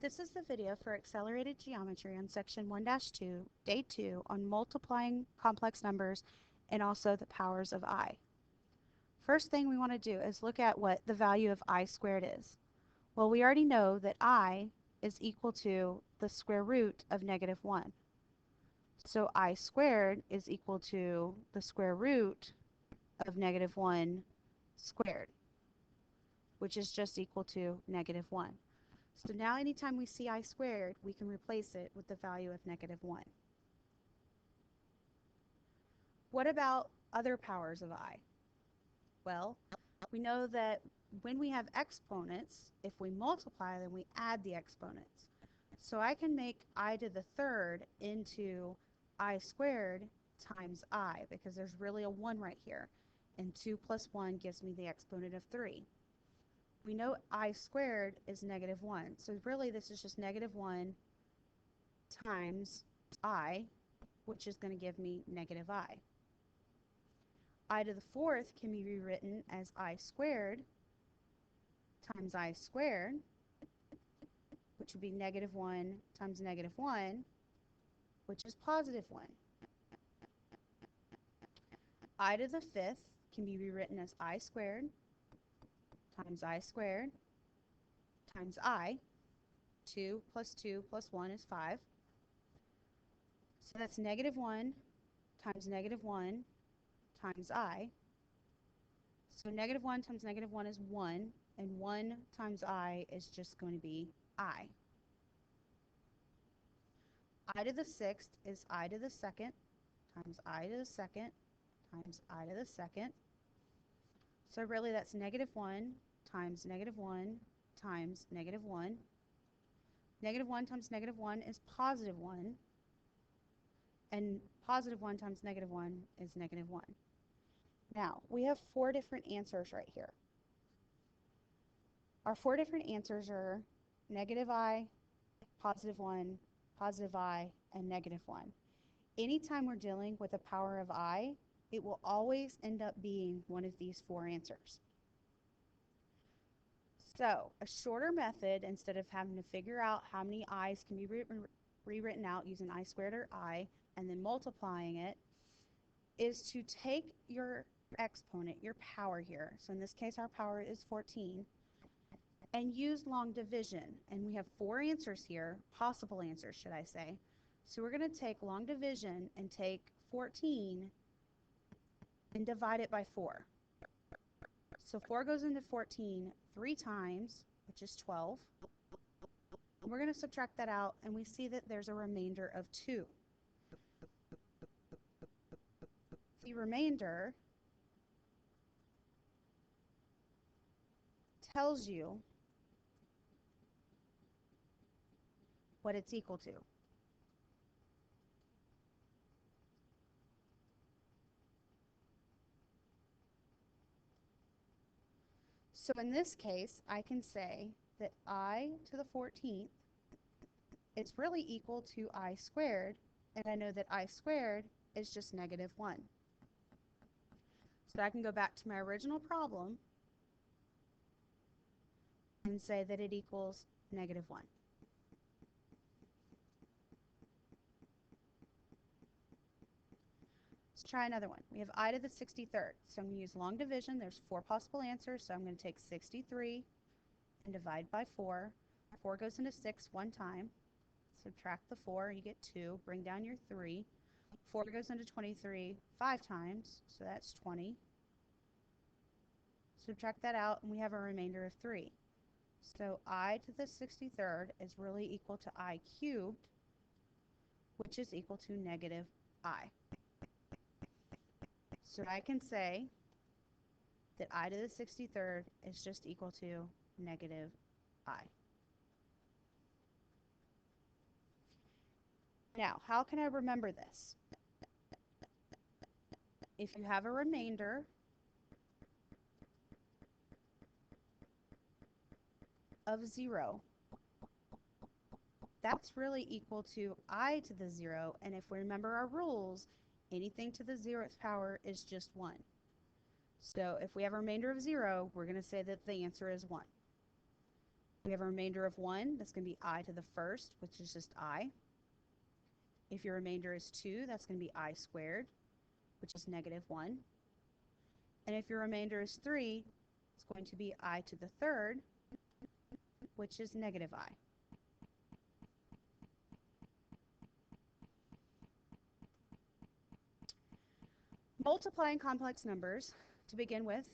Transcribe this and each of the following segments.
This is the video for Accelerated Geometry on Section 1-2, Day 2 on multiplying complex numbers and also the powers of I. First thing we want to do is look at what the value of I squared is. Well, we already know that I is equal to the square root of -1. So I squared is equal to the square root of -1 squared, which is just equal to -1. So now anytime we see I squared, we can replace it with the value of -1. What about other powers of I? Well, we know that when we have exponents, if we multiply them, we add the exponents. So I can make I to the third into I squared times I, because there's really a 1 right here. And 2 plus 1 gives me the exponent of 3. We know I squared is -1. So really this is just -1 times I, which is going to give me -I. I to the fourth can be rewritten as I squared times I squared, which would be -1 times -1, which is +1. I to the fifth can be rewritten as I squared times I squared times I. 2 plus 2 plus 1 is 5. So that's -1 times -1 times I. So -1 times -1 is 1, and 1 times I is just going to be I. I to the sixth is I to the second times I to the second times I to the second. So really that's -1 times -1 times -1. -1 times -1 is +1, and +1 times -1 is -1. Now, we have 4 different answers right here. Our 4 different answers are -I, +1, +I, and -1. Anytime we're dealing with a power of I, it will always end up being one of these 4 answers. So, a shorter method, instead of having to figure out how many i's can be rewritten out using I squared or I, and then multiplying it, is to take your exponent, your power here, so in this case our power is 14, and use long division. And we have 4 answers here, possible answers should I say. So we're going to take long division and take 14 and divide it by 4. So 4 goes into 14 3 times, which is 12. We're going to subtract that out, and we see that there's a remainder of 2. The remainder tells you what it's equal to. So in this case, I can say that I to the 14th is really equal to I squared, and I know that I squared is just -1. So I can go back to my original problem and say that it equals -1. Let's try another one. We have I to the 63rd. So I'm going to use long division. There's 4 possible answers, so I'm going to take 63 and divide by 4. 4 goes into 6 one time. Subtract the 4, you get 2. Bring down your 3. 4 goes into 23 5 times, so that's 20. Subtract that out, and we have a remainder of 3. So I to the 63rd is really equal to I cubed, which is equal to -I. So I can say that I to the 63rd is just equal to -I. Now, how can I remember this? If you have a remainder of 0, that's really equal to I to the 0, and if we remember our rules, anything to the 0th power is just 1. So if we have a remainder of 0, we're going to say that the answer is 1. We have a remainder of 1, that's going to be I to the first, which is just I. If your remainder is 2, that's going to be I squared, which is negative 1. And if your remainder is 3, it's going to be I to the third, which is negative I. Multiplying complex numbers, to begin with,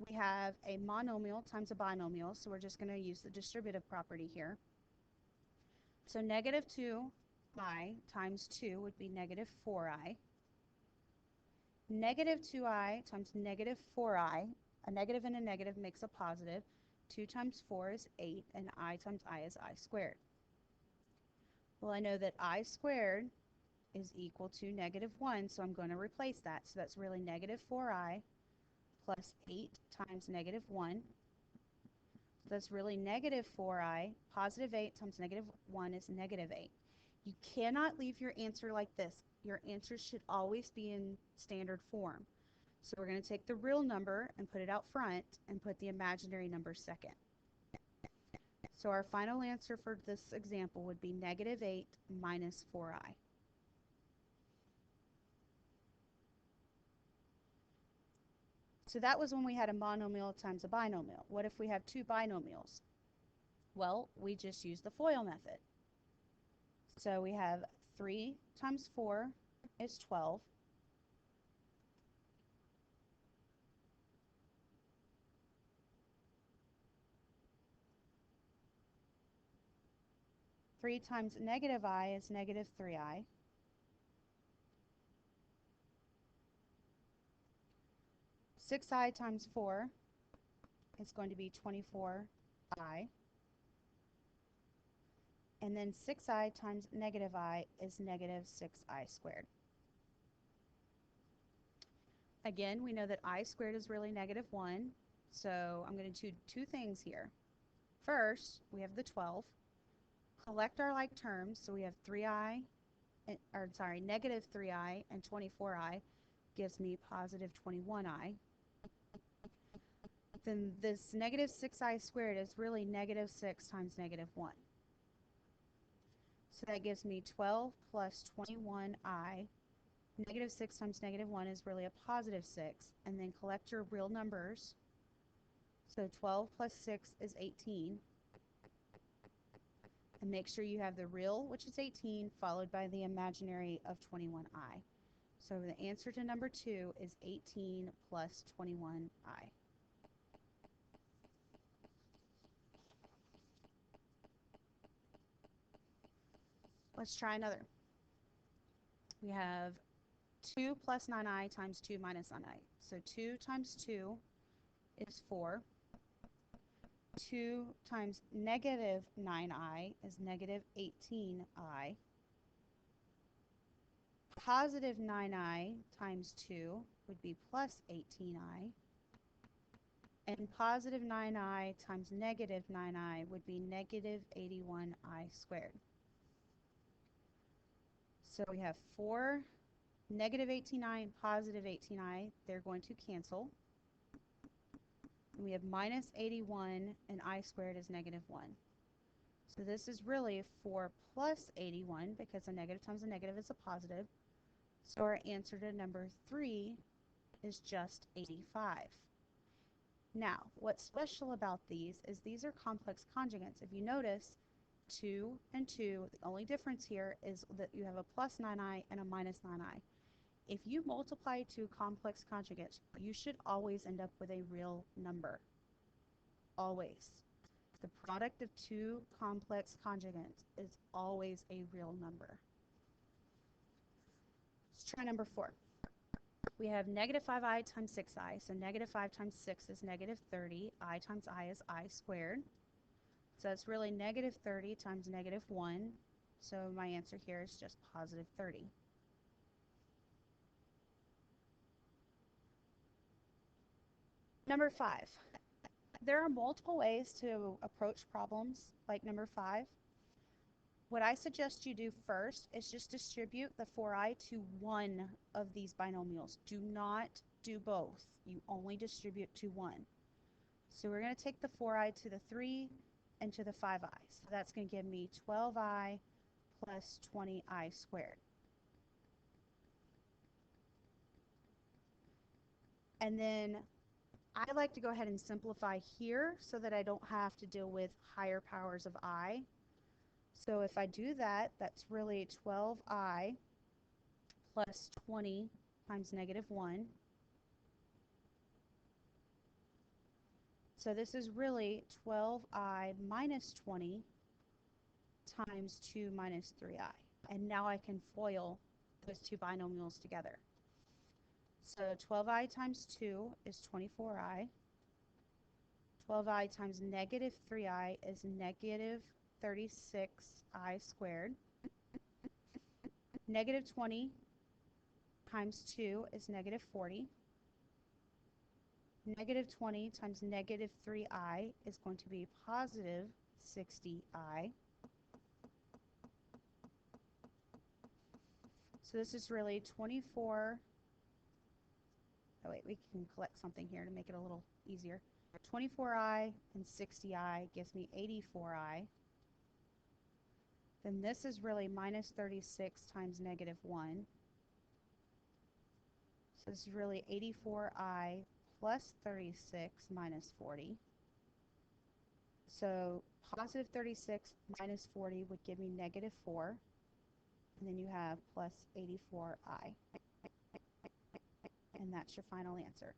we have a monomial times a binomial, so we're just going to use the distributive property here. So negative 2i times 2 would be negative 4i. Negative 2i times negative 4i, a negative and a negative makes a positive. 2 times 4 is 8, and I times I is I squared. Well, I know that I squared is equal to negative 1, so I'm going to replace that. So that's really negative 4i plus 8 times negative 1. So that's really negative 4i. Positive 8 times negative 1 is negative 8. You cannot leave your answer like this. Your answer should always be in standard form. So we're going to take the real number and put it out front and put the imaginary number second. So our final answer for this example would be negative 8 minus 4i. So that was when we had a monomial times a binomial. What if we have two binomials? Well, we just use the FOIL method. So we have 3 times 4 is 12. Three times negative I is negative 3i. Six I times 4 is going to be 24i. And then 6i times negative I is negative 6i squared. Again, we know that I squared is really negative 1, so I'm going to do two things here. First, we have the 12. Collect our like terms, so we have 3i, negative 3i and 24i gives me positive 21i. Then this negative 6i squared is really negative 6 times negative 1. So that gives me 12 plus 21i. Negative 6 times negative 1 is really a positive 6. And then collect your real numbers. So 12 plus 6 is 18. And make sure you have the real, which is 18, followed by the imaginary of 21i. So the answer to number 2 is 18 plus 21i. Let's try another. We have 2 plus 9i times 2 minus 9i. So 2 times 2 is 4. 2 times negative 9i is negative 18i. Positive 9i times 2 would be plus 18i. And positive 9i times negative 9i would be negative 81i squared. So we have 4 negative 18i and positive 18i. They're going to cancel. And we have minus 81 and I squared is negative 1. So this is really 4 plus 81 because a negative times a negative is a positive. So our answer to number 3 is just 85. Now, what's special about these is these are complex conjugates. If you notice, 2 and 2, the only difference here is that you have a plus 9i and a minus 9i. If you multiply two complex conjugates, you should always end up with a real number. Always. The product of two complex conjugates is always a real number. Let's try number 4. We have negative 5i times 6i. So negative 5 times 6 is negative 30. I times I is I squared. So it's really negative 30 times negative 1. So my answer here is just positive 30. Number 5. There are multiple ways to approach problems like number 5. What I suggest you do first is just distribute the 4i to one of these binomials. Do not do both. You only distribute to one. So we're going to take the 4i to the 3 into the 5i. So that's going to give me 12i plus 20i squared. And then I like to go ahead and simplify here so that I don't have to deal with higher powers of I. So if I do that, that's really 12i plus 20 times negative 1. So this is really 12i minus 20 times 2 minus 3i. And now I can FOIL those two binomials together. So 12i times 2 is 24i. 12i times negative 3i is negative 36i squared. Negative 20 times 2 is negative 40. Negative 20 times negative 3i is going to be positive 60i. So this is really 24. Oh wait, we can collect something here to make it a little easier. 24i and 60i gives me 84i. Then this is really minus 36 times negative 1. So this is really 84i plus 36 minus 40. So positive 36 minus 40 would give me negative 4. And then you have plus 84i. And that's your final answer.